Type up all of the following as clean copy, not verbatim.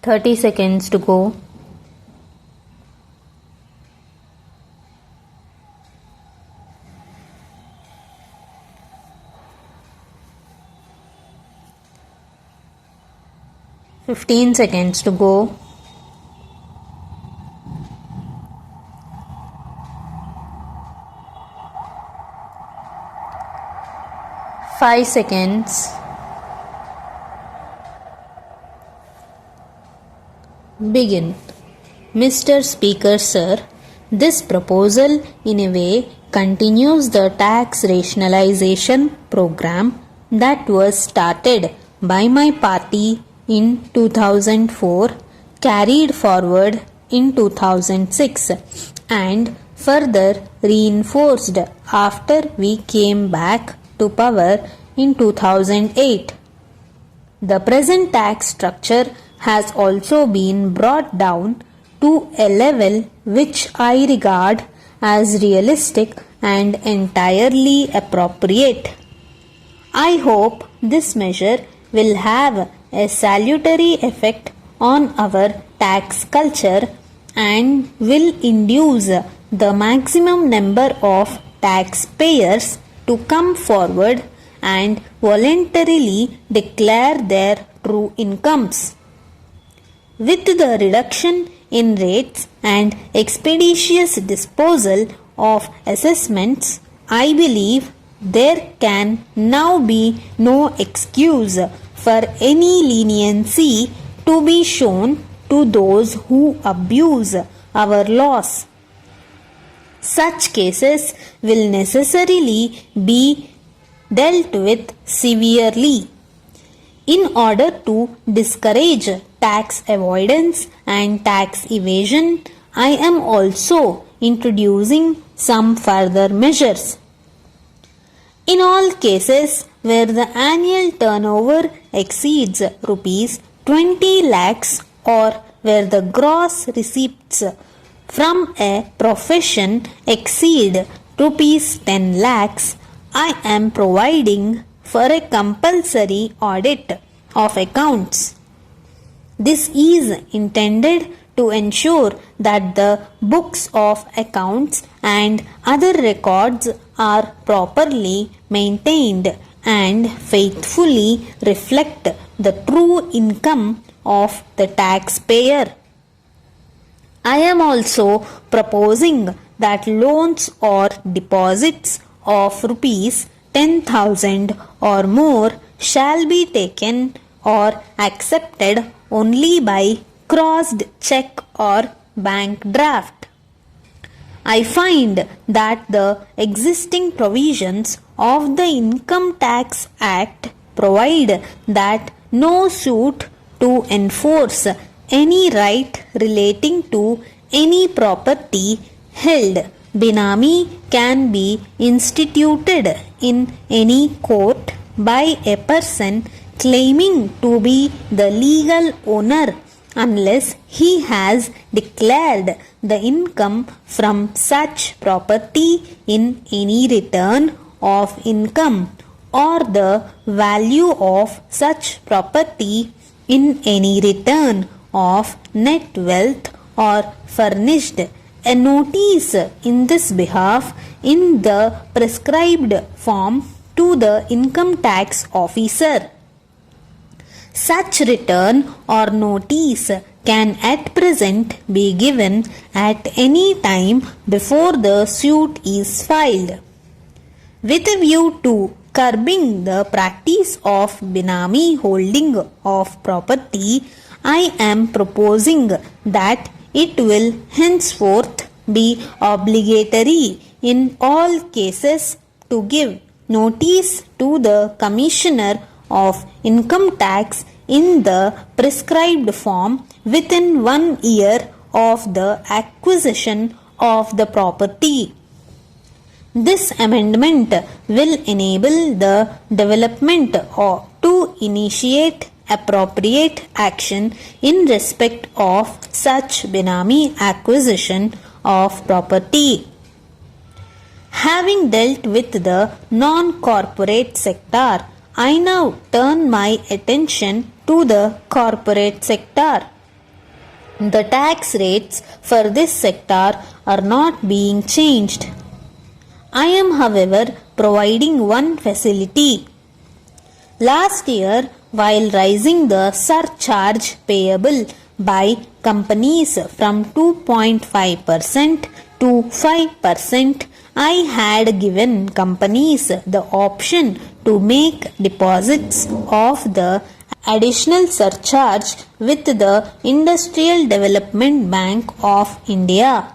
30 seconds to go. Fifteen seconds to go. 5 seconds. Begin. Mr. Speaker, sir, this proposal in a way continues the tax rationalization program that was started by my party in 2004, carried forward in 2006, and further reinforced after we came back to power in 2008. The present tax structure has also been brought down to a level which I regard as realistic and entirely appropriate. I hope this measure will have a salutary effect on our tax culture and will induce the maximum number of taxpayers to come forward and voluntarily declare their true incomes. With the reduction in rates and expeditious disposal of assessments, I believe there can now be no excuse for any leniency to be shown to those who abuse our laws. Such cases will necessarily be dealt with severely. In order to discourage tax avoidance and tax evasion, I am also introducing some further measures. In all cases where the annual turnover exceeds rupees 20 lakhs or where the gross receipts from a profession exceed rupees 10 lakhs, I am providing for a compulsory audit of accounts. This is intended to ensure that the books of accounts and other records are properly maintained and faithfully reflect the true income of the taxpayer. I am also proposing that loans or deposits of rupees 10,000 or more shall be taken or accepted only by crossed check or bank draft. I find that the existing provisions of the Income Tax Act provide that no suit to enforce any right relating to any property held Benami can be instituted in any court by a person claiming to be the legal owner unless he has declared the income from such property in any return of income or the value of such property in any return of net wealth or furnished a notice in this behalf in the prescribed form to the income tax officer. Such return or notice can at present be given at any time before the suit is filed. With a view to curbing the practice of Benami holding of property, I am proposing that it will henceforth be obligatory in all cases to give notice to the Commissioner of Income Tax in the prescribed form within 1 year of the acquisition of the property. This amendment will enable the development to initiate appropriate action in respect of such Benami acquisition of property. Having dealt with the non-corporate sector, I now turn my attention to the corporate sector. The tax rates for this sector are not being changed. I am, however, providing one facility. Last year, while raising the surcharge payable by companies from 2.5% to 5%, I had given companies the option to make deposits of the additional surcharge with the Industrial Development Bank of India.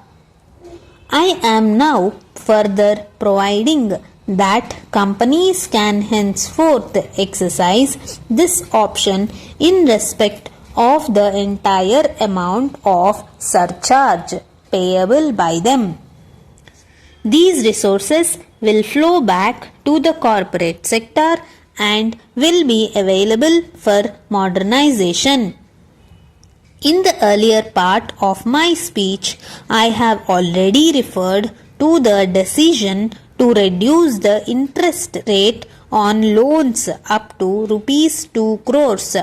I am now further providing that companies can henceforth exercise this option in respect of the entire amount of surcharge payable by them. These resources will flow back to the corporate sector and will be available for modernization. In the earlier part of my speech, I have already referred to the decision to reduce the interest rate on loans up to Rs 2 crores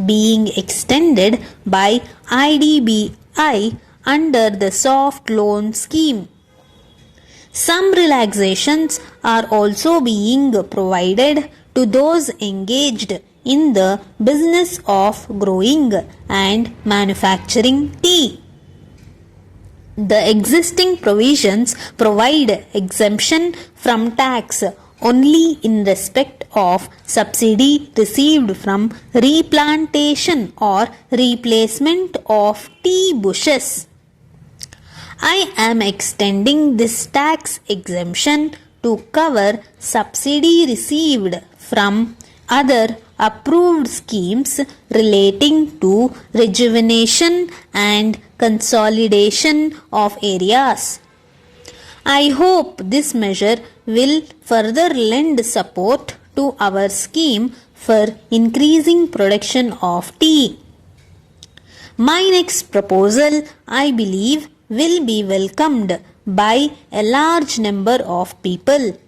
being extended by IDBI under the soft loan scheme. Some relaxations are also being provided to those engaged in the business of growing and manufacturing tea. The existing provisions provide exemption from tax only in respect of subsidy received from replantation or replacement of tea bushes. I am extending this tax exemption to cover subsidy received from other approved schemes relating to rejuvenation and consolidation of areas. I hope this measure will further lend support to our scheme for increasing production of tea. My next proposal, I believe, will be welcomed by a large number of people.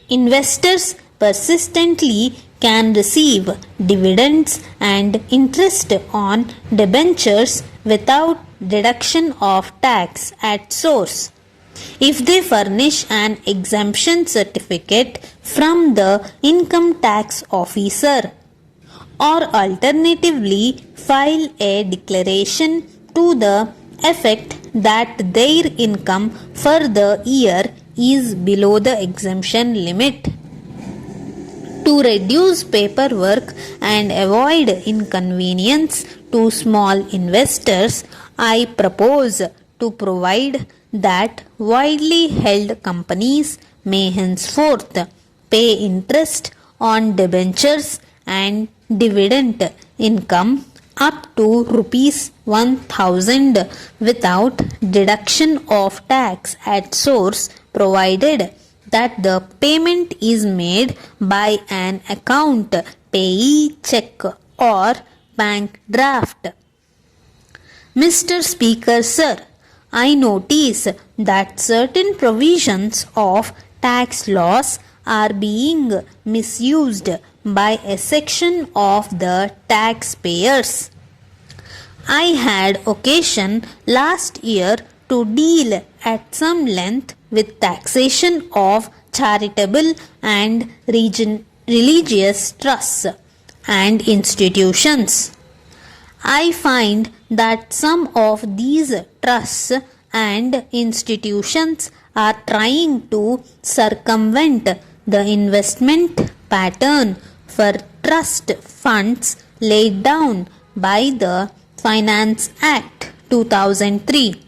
Investors persistently can receive dividends and interest on debentures without deduction of tax at source if they furnish an exemption certificate from the income tax officer, or alternatively file a declaration to the effect that their income for the year is below the exemption limit. To reduce paperwork and avoid inconvenience to small investors, I propose to provide that widely held companies may henceforth pay interest on debentures and dividend income up to Rs 1,000 without deduction of tax at source, provided that the payment is made by an account payee check or bank draft. Mr. Speaker, sir, I notice that certain provisions of tax laws are being misused by a section of the taxpayers. I had occasion last year to deal at some length with taxation of charitable and religious trusts and institutions. I find that some of these trusts and institutions are trying to circumvent the investment pattern for trust funds laid down by the Finance Act 2003.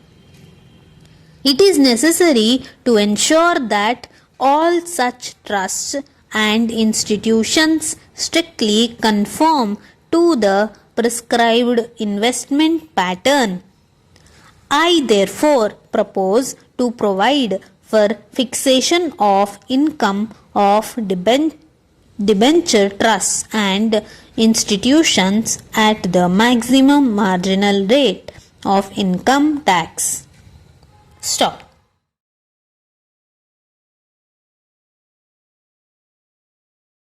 It is necessary to ensure that all such trusts and institutions strictly conform to the prescribed investment pattern. I therefore propose to provide for fixation of income of debenture trusts and institutions at the maximum marginal rate of income tax. Stop.